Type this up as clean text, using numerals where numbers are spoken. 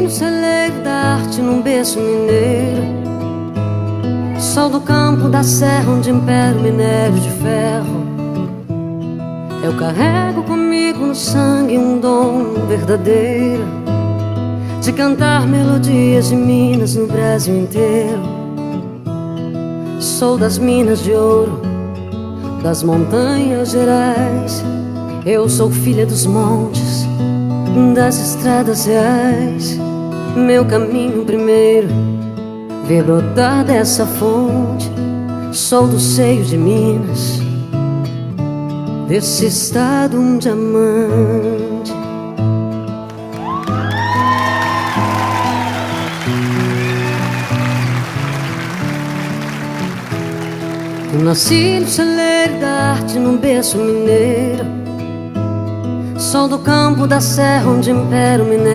no celeiro da arte num berço mineiro. Sol do campo da serra onde impera o minério de ferro. Eu carrego comigo no sangue um dom verdadeiro de cantar melodias de Minas no Brasil inteiro. Sou das minas de ouro, das montanhas gerais. Eu sou filha dos montes, das estradas reais. Meu caminho primeiro ver brotar dessa fonte. Sou do seio de Minas, desse estado um diamante. Eu nasci no celeiro da arte num berço mineiro. Sol do campo da serra onde impera o minério.